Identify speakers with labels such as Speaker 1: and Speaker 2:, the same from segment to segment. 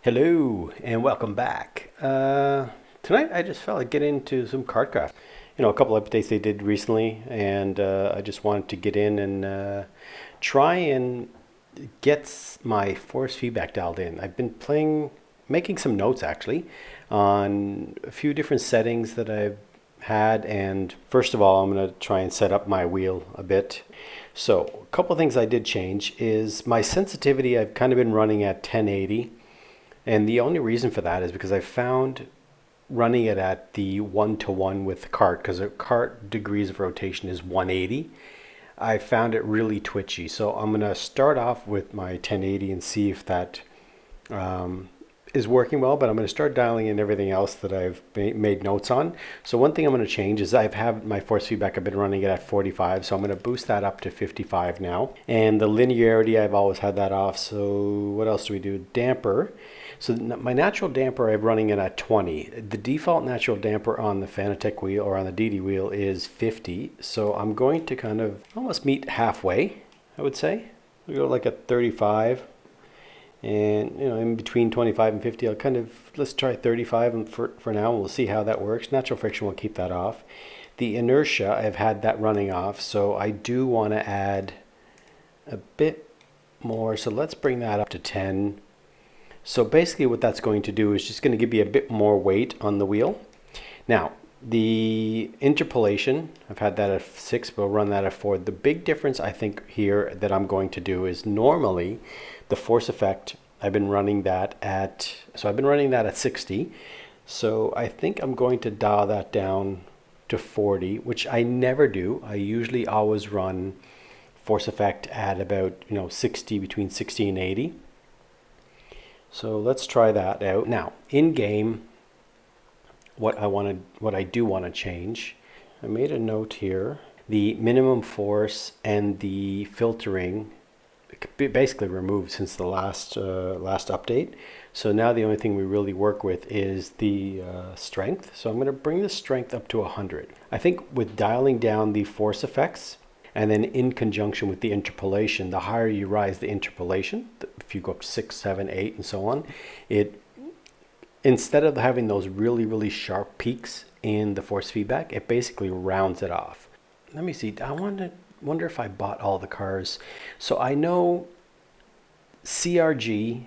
Speaker 1: Hello and welcome back. Tonight I just felt like getting into some kartcraft. You know, a couple updates they did recently, and I just wanted to get in and try and get my force feedback dialed in. I've been making some notes actually on a few different settings that I've had, and first of all I'm going to try and set up my wheel a bit. So a couple of things I did change is my sensitivity. I've kind of been running at 1080. And the only reason for that is because I found running it at the 1-to-1 with the cart, because the cart degrees of rotation is 180, I found it really twitchy. So I'm going to start off with my 1080 and see if that is working well, but I'm going to start dialing in everything else that I've made notes on. So one thing I'm going to change is I've had my force feedback, I've been running it at 45, so I'm going to boost that up to 55 now. And the linearity, I've always had that off. So what else do we do? Damper. So my natural damper, I'm running it at 20. The default natural damper on the Fanatec wheel or on the DD wheel is 50. So I'm going to kind of almost meet halfway, I would say. We'll go like a 35. And you know, in between 25 and 50, let's try 35 and for now, and we'll see how that works. Natural friction will keep that off. The inertia, I've had that running off, so I do want to add a bit more. So let's bring that up to 10. So basically what that's going to do is just going to give you a bit more weight on the wheel. Now, the interpolation, I've had that at 6, but we'll run that at 4. The big difference I think here that I'm going to do is normally the force effect, I've been running that at 60. So I think I'm going to dial that down to 40, which I never do. I usually always run force effect at about 60, between 60 and 80. So let's try that out. Now, in game, what I do want to change, I made a note here. The minimum force and the filtering basically removed since the last update. So now the only thing we really work with is the strength. So I'm going to bring the strength up to 100. I think with dialing down the force effects, and then in conjunction with the interpolation, the higher you rise the interpolation, if you go up to 6, 7, 8, and so on, instead of having those really, really sharp peaks in the force feedback, it basically rounds it off. Let me see. I wonder if I bought all the cars. So I know CRG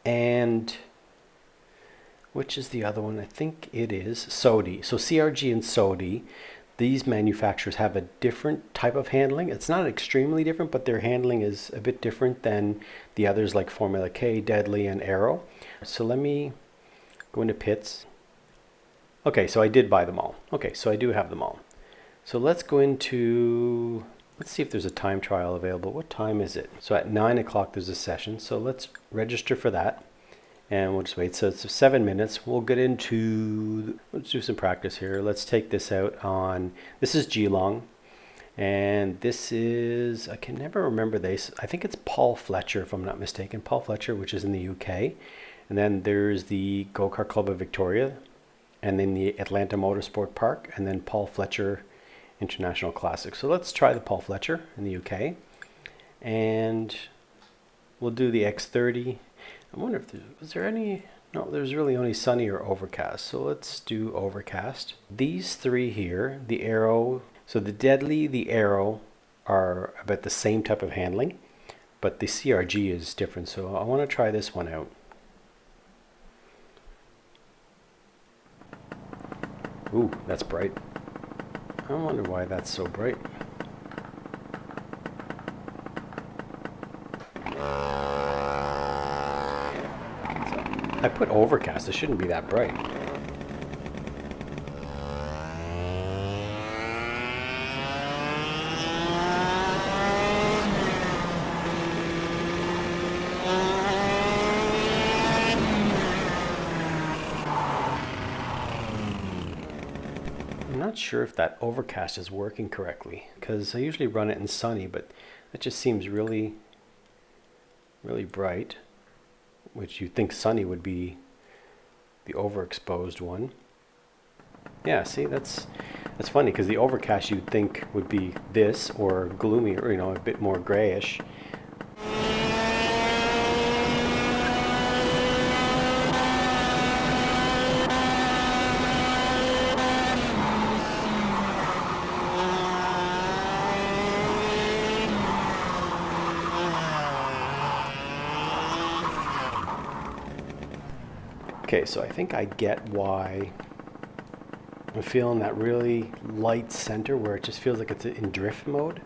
Speaker 1: and which is the other one? I think it is Sodi. So CRG and Sodi, these manufacturers have a different type of handling. It's not extremely different, but their handling is a bit different than the others like Formula K, Deadly, and Aero. So let me go into pits. Okay, so I did buy them all. Okay, so I do have them all. So let's go into, let's see if there's a time trial available. What time is it? So at 9 o'clock there's a session. So let's register for that. And we'll just wait. So it's 7 minutes. We'll get into, let's do some practice here. Let's take this out on, this is Geelong. And this is, I can never remember this. I think it's Paul Fletcher, if I'm not mistaken. Paul Fletcher, which is in the UK. And then there's the Go-Kart Club of Victoria. And then the Atlanta Motorsport Park. And then Paul Fletcher International Classic. So let's try the Paul Fletcher in the UK. And we'll do the X30. I wonder if was there any, no, there's really only sunny or overcast. So let's do overcast. These three here, the Aero, so the Deadly, the Aero are about the same type of handling, but the CRG is different. So I want to try this one out. Ooh, that's bright. I wonder why that's so bright. I put overcast, it shouldn't be that bright. I'm not sure if that overcast is working correctly, because I usually run it in sunny, but it just seems really, really bright. Which you think sunny would be the overexposed one. Yeah, see, that's funny, because the overcast you'd think would be this, or gloomy, or a bit more grayish. Okay, so I think I get why I'm feeling that really light center where it just feels like it's in drift mode.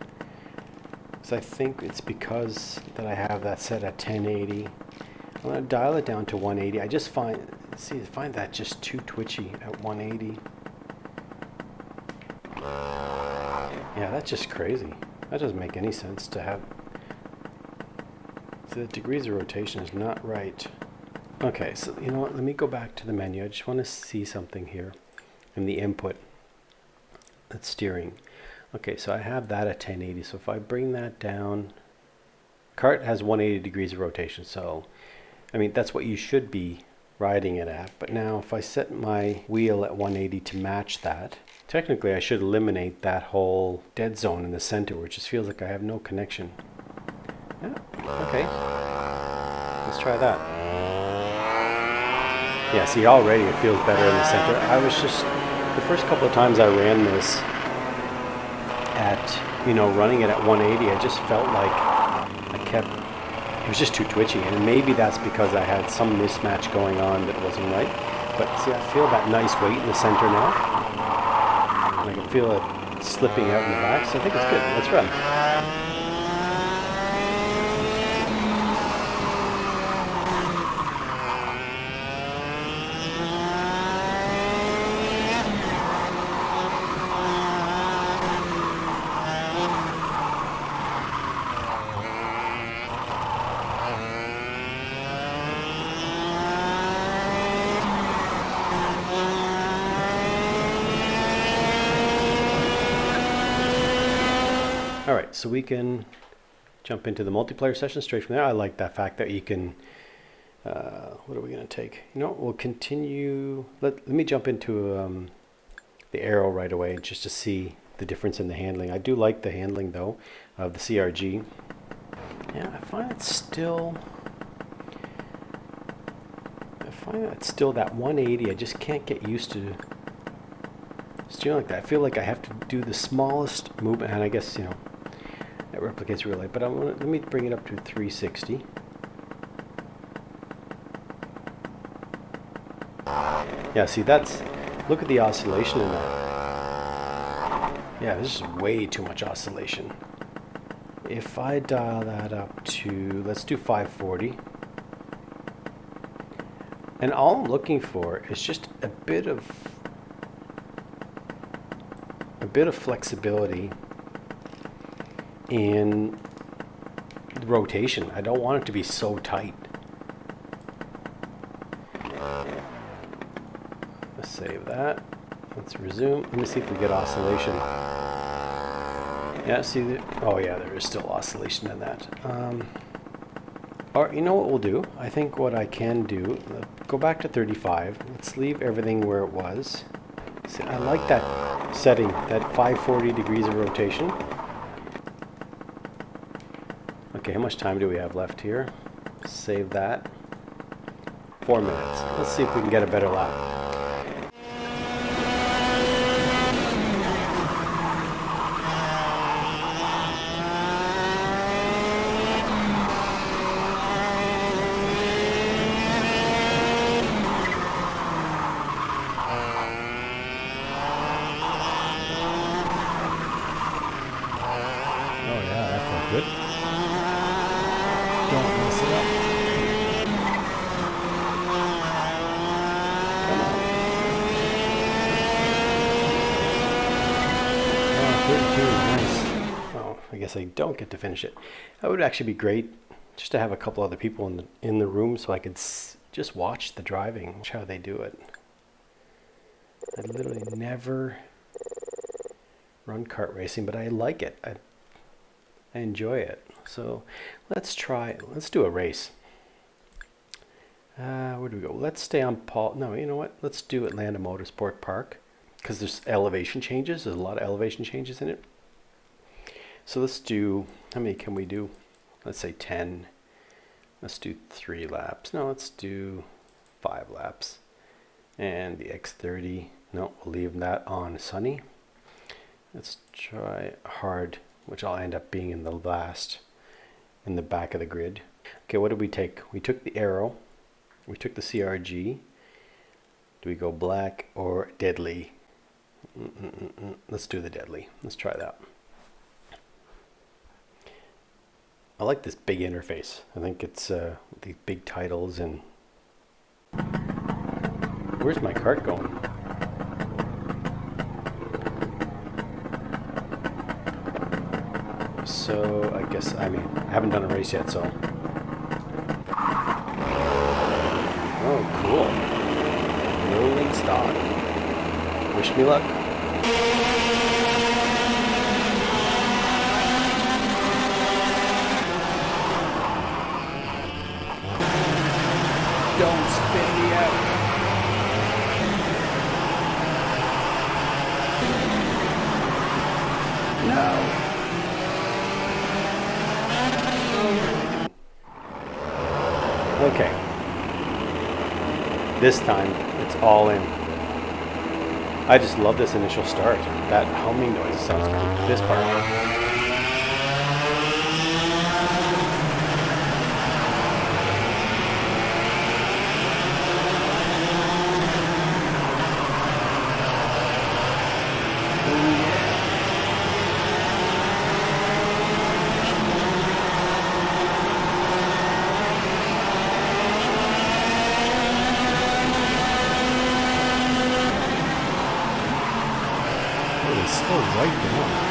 Speaker 1: So I think it's because that I have that set at 1080. I'm going to dial it down to 180. I just find that just too twitchy at 180. Yeah, that's just crazy. That doesn't make any sense to have. So the degrees of rotation is not right. Okay, so you know what? Let me go back to the menu. I just want to see something here in the input. That's steering. Okay, so I have that at 1080. So if I bring that down, cart has 180 degrees of rotation. So, I mean, that's what you should be riding it at. But now if I set my wheel at 180 to match that, technically I should eliminate that whole dead zone in the center where it just feels like I have no connection. Yeah, okay. Let's try that. Yeah, see, already it feels better in the center. I was just, the first couple of times I ran this at, you know, running it at 180, I just felt like it was just too twitchy. And maybe that's because I had some mismatch going on that wasn't right. But see, I feel that nice weight in the center now. And I can feel it slipping out in the back, so I think it's good. Let's run. All right, so we can jump into the multiplayer session straight from there. I like that fact that you can, what are we going to take? You know, we'll continue. Let me jump into the Aero right away just to see the difference in the handling. I do like the handling, though, of the CRG. Yeah, I find it's still that 180. I just can't get used to steering like that. I feel like I have to do the smallest movement, and I guess, you know, that replicates real life, but let me bring it up to 360. Yeah, see, look at the oscillation in that. Yeah, this is way too much oscillation. If I dial that up to, let's do 540. And all I'm looking for is just a bit of flexibility in the rotation. I don't want it to be so tight. Let's save that. Let's resume. Let me see if we get oscillation. Yeah, see, oh yeah, there is still oscillation in that. Or you know what we'll do? I think what I can do, go back to 35. Let's leave everything where it was. See, I like that setting, that 540 degrees of rotation. Okay, how much time do we have left here? Save that. 4 minutes. Let's see if we can get a better lap. Good. Don't mess it up. Come on. Oh, 32, nice. Oh, I guess I don't get to finish it. That would actually be great just to have a couple other people in the room so I could just watch the driving, watch how they do it. I literally never run kart racing, but I like it. I enjoy it. So let's do a race. Where do we go? Let's stay on no, you know what? Let's do Atlanta Motorsport Park because there's elevation changes. There's a lot of elevation changes in it. So let's do, how many can we do? Let's say 10. Let's do 3 laps. No, let's do 5 laps. And the X30, no, we'll leave that on sunny. Let's try hard, which I'll end up being in the last, in the back of the grid. Okay, what did we take? We took the Aero, we took the CRG, Do we go black or deadly? Let's do the deadly. Let's try that. I like this big interface. I think it's these big titles. And where's my cart going? So I guess, I mean, I haven't done a race yet, so. Oh, cool. Rolling stock. Wish me luck. Don't spin me out. No. Okay. This time, it's all in. I just love this initial start. That humming noise sounds cool. This part. Slow right down.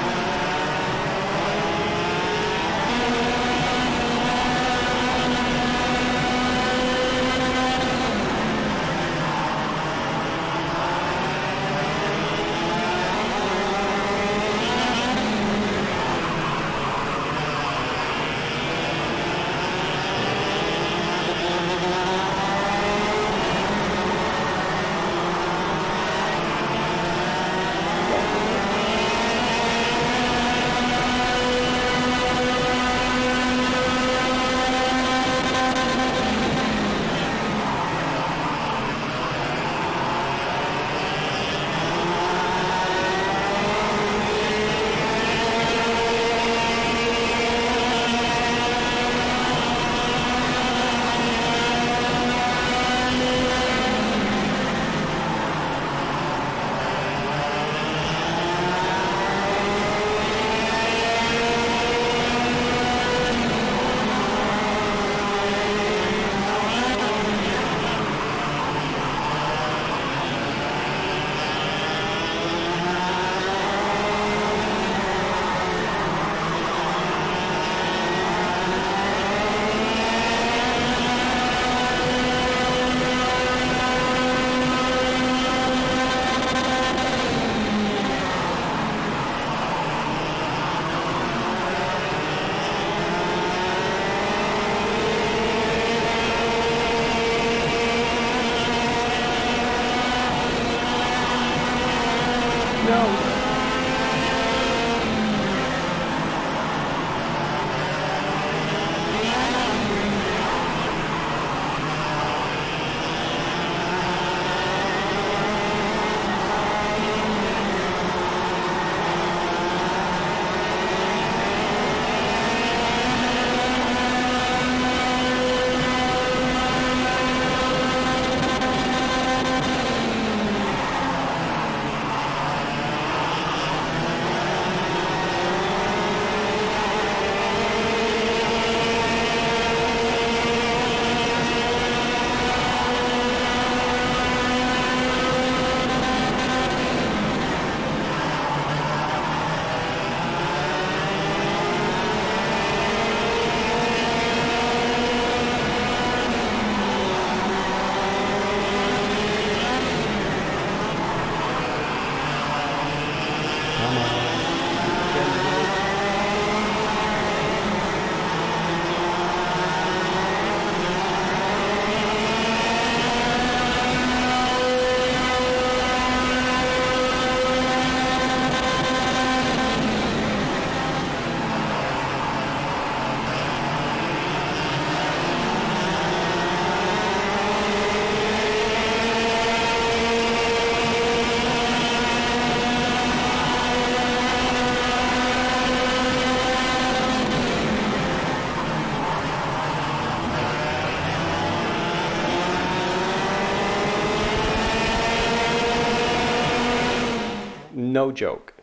Speaker 1: No joke.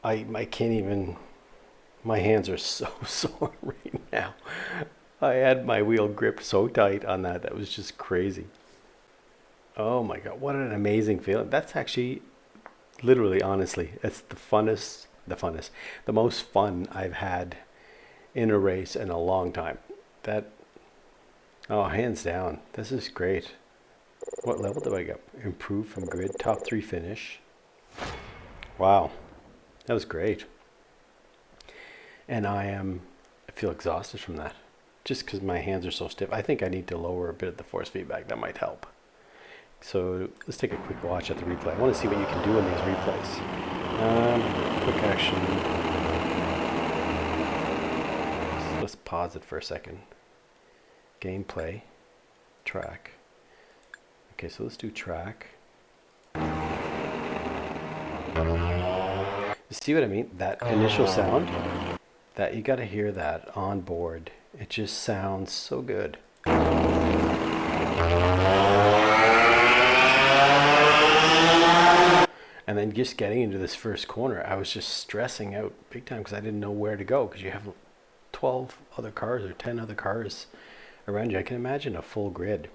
Speaker 1: I can't even, my hands are so sore right now. I had my wheel gripped so tight on that. That was just crazy. Oh my God, what an amazing feeling. That's actually, literally, honestly, it's the most fun I've had in a race in a long time. That, oh, hands down, this is great. What level do I get? Improved from grid, top 3 finish. Wow, that was great. And I feel exhausted from that, just because my hands are so stiff. I think I need to lower a bit of the force feedback. That might help. So let's take a quick watch at the replay. I want to see what you can do in these replays. Quick action. So let's pause it for a second. Gameplay. Track. Okay, so let's do track. You see what I mean? That initial sound, that you got to hear that on board. It just sounds so good. And then just getting into this first corner, I was just stressing out big time because I didn't know where to go, because you have 12 other cars or 10 other cars around you. I can imagine a full grid.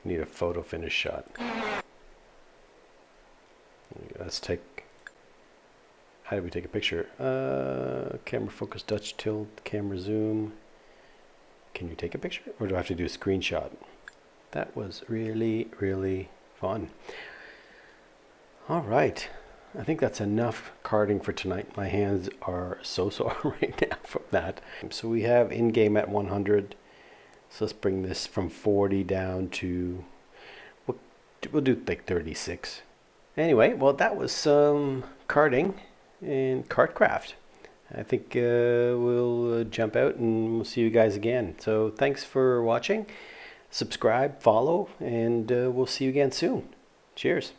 Speaker 1: Need a photo finish shot. Let's take, how do we take a picture? Camera focus, Dutch tilt, camera zoom. Can you take a picture, or do I have to do a screenshot? That was really, really fun. All right, I think that's enough karting for tonight. My hands are so sore right now from that. So we have in-game at 100. So let's bring this from 40 down to, we'll do like 36. Anyway, well, that was some karting and kartcraft. I think we'll jump out and we'll see you guys again. So thanks for watching. Subscribe, follow, and we'll see you again soon. Cheers.